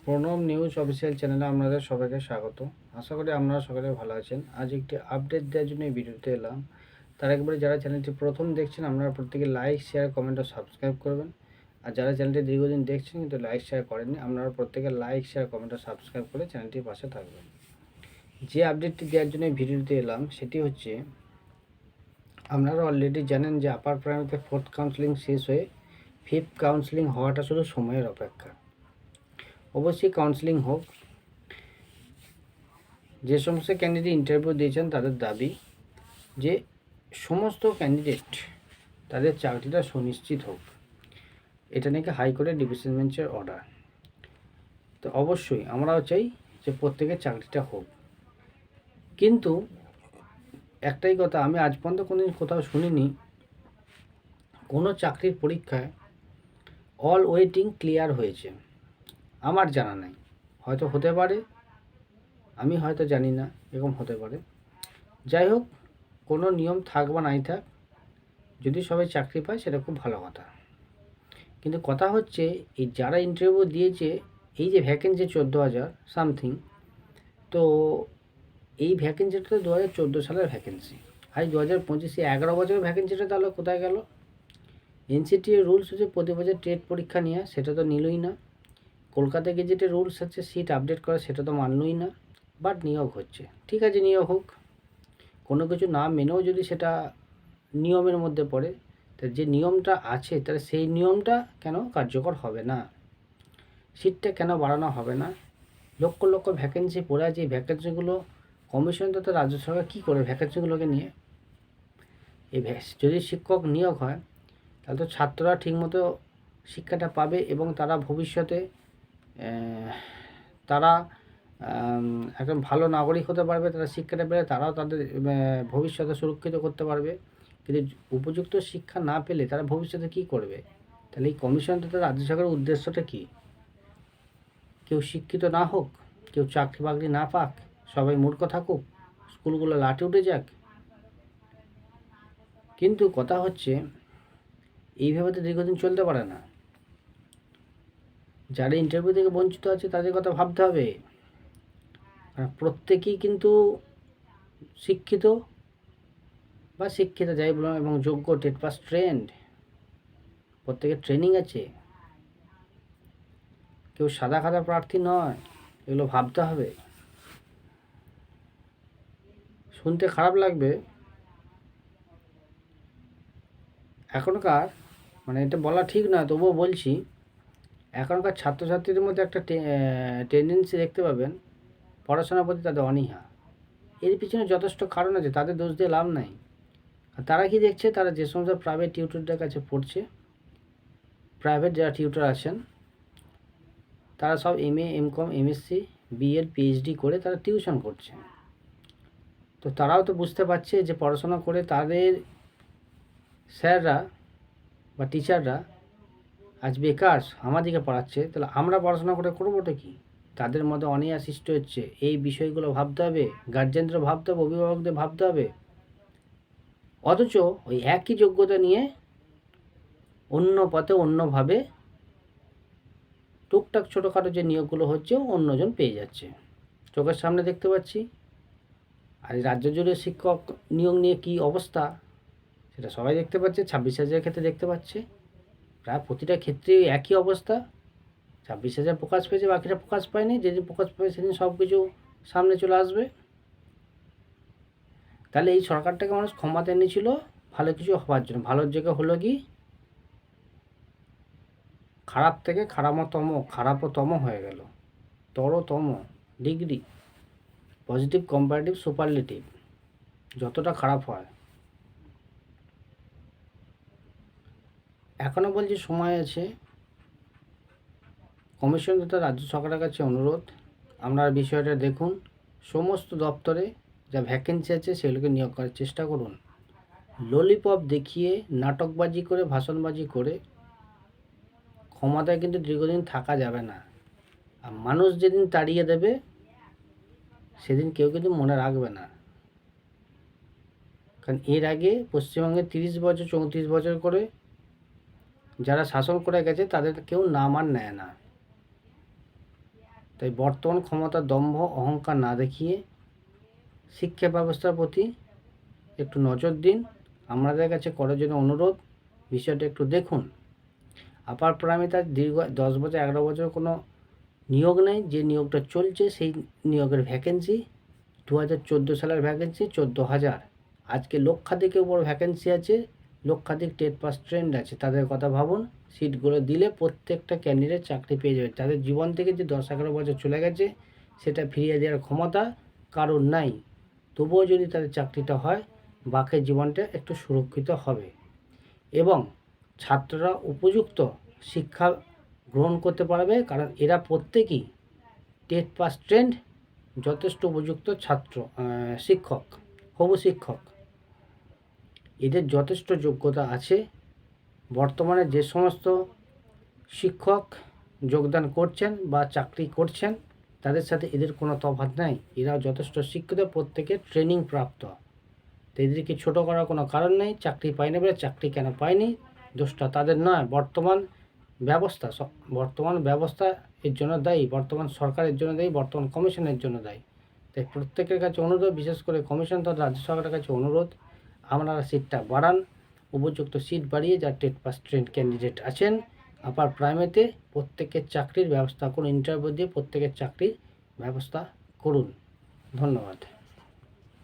Pranab news official চ্যানেলে আপনাদের সবাইকে স্বাগত। আশা করি আপনারা সকলে ভালো আছেন। আজ একটি আপডেট দেওয়ার জন্য এই ভিডিওতে এলাম। তার একবারে যারা চ্যানেলটি প্রথম দেখছেন আপনারা প্রত্যেকে লাইক, শেয়ার, কমেন্ট ও সাবস্ক্রাইব করবেন। আর যারা চ্যানেলটি দীর্ঘদিন দেখছেন কিন্তু লাইক, শেয়ার করেননি, আপনারা প্রত্যেকে লাইক, শেয়ার, কমেন্ট ও সাবস্ক্রাইব করে চ্যানেলটির পাশে থাকবেন। যে আপডেটটি দেওয়ার জন্য এই ভিডিওতে এলাম সেটি হচ্ছে, আপনারা অলরেডি জানেন যে আপার প্রাইমারিতে 4th কাউন্সেলিং শেষ হয়ে 5th কাউন্সেলিং হওয়াটা শুধু সময়ের অপেক্ষা। অবশ্যই কাউন্সেলিং হোক। যে সমস্ত ক্যান্ডিডেট ইন্টারভিউ দিয়েছেন তাদের দাবি যে সমস্ত ক্যান্ডিডেট তাদের চাকরিটা সুনিশ্চিত হোক। এটা নাকি হাইকোর্টের ডিভিশন বেঞ্চের অর্ডার। তো অবশ্যই আমরাও চাই যে প্রত্যেকের চাকরিটা হোক, কিন্তু একটাই কথা, আমি আজ পর্যন্ত কোনোদিন কোথাও শুনিনি কোনো চাকরির পরীক্ষায় অল ওয়েটিং ক্লিয়ার হয়েছে। আমার জানা নাই, হয়তো হতে পারে, আমি হয়তো জানি না, এরকম হতে পারে। যাই হোক, কোনো নিয়ম থাক বা নাই থাক, যদি সবাই চাকরি পায় সেটা খুব ভালো কথা। কিন্তু কথা হচ্ছে, এই যারা ইন্টারভিউ দিয়েছে, এই যে ভ্যাকেন্সি 14,000 সামথিং, তো এই ভ্যাকেন্সিটা তো 2014 সালের ভ্যাকেন্সি। আর 2025 11 বছরের ভ্যাকেন্সিটা তাহলে কোথায় গেল? এনসিটি এর রুলস হচ্ছে প্রতি বছর টেট পরীক্ষা নেওয়া, সেটা তো নিলই না। কলকাতা গেজেটের রুলস হচ্ছে সিট আপডেট করা, সেটা তো মানলই না। বাট নিয়োগ হচ্ছে, ঠিক আছে, নিয়োগ হোক। কোনো কিছু না মেনেও যদি সেটা নিয়মের মধ্যে পড়ে, তা যে নিয়মটা আছে তাহলে সেই নিয়মটা কেন কার্যকর হবে না? সিটটা কেন বাড়ানো হবে না? লক্ষ লক্ষ ভ্যাকেন্সি পড়ে আছে, এই ভ্যাকেন্সিগুলো কমিশন তো রাজ্য সরকার কী করে ভ্যাকেন্সিগুলোকে নিয়ে? এই যদি শিক্ষক নিয়োগ হয় তাহলে তো ছাত্ররা ঠিকমতো শিক্ষাটা পাবে এবং তারা ভবিষ্যতে তারা একজন ভালো নাগরিক হতে পারবে। তারা শিক্ষাটা পেলে তারাও তাদের ভবিষ্যতে সুরক্ষিত করতে পারবে। কিন্তু উপযুক্ত শিক্ষা না পেলে তারা ভবিষ্যতে কী করবে? তাহলে এই কমিশনটা তো রাজ্য সরকারের উদ্দেশ্যটা কী? কেউ শিক্ষিত না হোক, কেউ চাকরি বাকরি না পাক, সবাই মূর্খ থাকুক, স্কুলগুলো লাটে উঠে যাক। কিন্তু কথা হচ্ছে, এইভাবে তো দীর্ঘদিন চলতে পারে না। যারা ইন্টারভিউ থেকে বঞ্চিত আছে তাদের কথা ভাবতে হবে। প্রত্যেকেই কিন্তু শিক্ষিত বা শিক্ষিতা যাই বললাম এবং যোগ্য, টেট পাস ট্রেন্ড, প্রত্যেকের ট্রেনিং আছে। কেউ সাদা খাদা প্রার্থী নয়, এগুলো ভাবতে হবে। শুনতে খারাপ লাগবে, এখনকার এটা বলা ঠিক নয়, তবুও বলছি, এখনকার ছাত্রছাত্রীদের মধ্যে একটা টেন্ডেন্সি দেখতে পাবেন, পড়াশোনার প্রতি তাদের অনীহা। এর পিছনে যথেষ্ট কারণ আছে, তাদের দোষ দিয়ে লাভ নাই। আর তারা কি দেখছে? তারা যে সমস্ত প্রাইভেট টিউটরদের কাছে পড়ছে, প্রাইভেট যারা টিউটর আছেন, তারা সব MA, MCom, MSc, BEd, PhD করে তারা টিউশন করছে। তো তারাও তো বুঝতে পারছে যে পড়াশোনা করে তাদের স্যাররা বা টিচাররা আজ বেকার আমাদেরকে পড়াচ্ছে, তাহলে আমরা পড়াশোনা করে করবোটা কি? তাদের মধ্যে অনীহা সৃষ্টি হচ্ছে। এই বিষয়গুলো ভাবতে হবে, গার্জেনদের ভাবতে হবে, অভিভাবকদের ভাবতে হবে। অথচ ওই একই যোগ্যতা নিয়ে অন্য পথে অন্যভাবে টুকটাক ছোটোখাটো যে নিয়োগগুলো হচ্ছে অন্যজন পেয়ে যাচ্ছে, চোখের সামনে দেখতে পাচ্ছি। আর রাজ্য জুড়ে শিক্ষক নিয়োগ নিয়ে কী অবস্থা সেটা সবাই দেখতে পাচ্ছে। 26,000 ক্ষেত্রে দেখতে পাচ্ছে, প্রায় প্রতিটা ক্ষেত্রেই একই অবস্থা। 26,000 প্রকাশ পেয়েছে, বাকিটা প্রকাশ পায়নি। যেদিন প্রকাশ পাবে সেদিন সব কিছু সামনে চলে আসবে। তাহলে এই সরকারটাকে মানুষ ক্ষমতা এনেছিল ভালো কিছু হওয়ার জন্য। ভালোর জায়গা হলো কি, খারাপ থেকে খারাপতম হয়ে গেল। তরতম ডিগ্রি, পজিটিভ, কম্পারেটিভ, সুপারলেটিভ, যতটা খারাপ হয়। এখনও বলছি সময় আছে। কমিশন তথা রাজ্য সরকারের কাছে অনুরোধ, আপনারা বিষয়টা দেখুন। সমস্ত দপ্তরে যা ভ্যাকেন্সি আছে সেগুলোকে নিয়োগ করার চেষ্টা করুন। ললিপপ দেখিয়ে, নাটকবাজি করে, ভাষণবাজি করে ক্ষমতায় কিন্তু দীর্ঘদিন থাকা যাবে না। আর মানুষ যেদিন তাড়িয়ে দেবে সেদিন কেউ কিন্তু মনে রাখবে না। কারণ এর আগে পশ্চিমবঙ্গে 30 বছর 34 বছর করে যারা শাসন করে গেছে তাদের কেউ নাম আর নেয় না। তাই বর্তমান ক্ষমতা, দম্ভ, অহংকার না দেখিয়ে শিক্ষা ব্যবস্থার প্রতি একটু নজর দিন। আমাদের কাছে করার জন্য অনুরোধ, বিষয়টা একটু দেখুন। আপার প্রাইমারিতে দীর্ঘ 10 বছর 11 বছর কোনো নিয়োগ নেই। যে নিয়োগটা চলছে সেই নিয়োগের ভ্যাকেন্সি 2014 সালের ভ্যাকেন্সি 14,000। আজকে লক্ষাধিকের উপর ভ্যাকেন্সি আছে, লক্ষাধিক টেট পাস ট্রেন্ড আছে। তাদের কথা ভাবুন, সিটগুলো দিলে প্রত্যেকটা ক্যান্ডিডেট চাকরি পেয়ে যাবে। তাদের জীবন থেকে যে 10-11 বছর চলে গেছে সেটা ফিরিয়ে দেওয়ার ক্ষমতা কারোর নাই। তবুও যদি তাদের চাকরিটা হয়, বাকি জীবনটা একটু সুরক্ষিত হবে এবং ছাত্ররা উপযুক্ত শিক্ষা গ্রহণ করতে পারবে, কারণ এরা প্রত্যেকেই টেট পাস ট্রেন্ড, যথেষ্ট উপযুক্ত শিক্ষক, হবু শিক্ষক। এদের যথেষ্ট যোগ্যতা আছে। বর্তমানে যে সমস্ত শিক্ষক যোগদান করছেন বা চাকরি করছেন তাদের সাথে এদের কোনো তফাৎ নাই। এরা যথেষ্ট শিক্ষিত, প্রত্যেকে ট্রেনিং প্রাপ্ত। তো এদেরকে ছোটো করার কোনো কারণ নেই। চাকরি পায়নি বলে চাকরি কেন পায়নি, দোষটা তাদের নয়, বর্তমান ব্যবস্থা এর জন্য দায়ী, বর্তমান সরকারের জন্য দায়ী, বর্তমান কমিশনের জন্য দায়ী। তাই প্রত্যেকের কাছে অনুরোধ, বিশেষ করে কমিশন তথা রাজ্য সরকারের কাছে অনুরোধ, আপনারা সিটটা বাড়ান। উপযুক্ত সিট বাড়িয়ে যা টেট পাস ট্রেন্ড ক্যান্ডিডেট আছেন আপার প্রাইমারিতে প্রত্যেকের চাকরির ব্যবস্থা করুন। ইন্টারভিউ দিয়ে প্রত্যেকের চাকরির ব্যবস্থা করুন। ধন্যবাদ।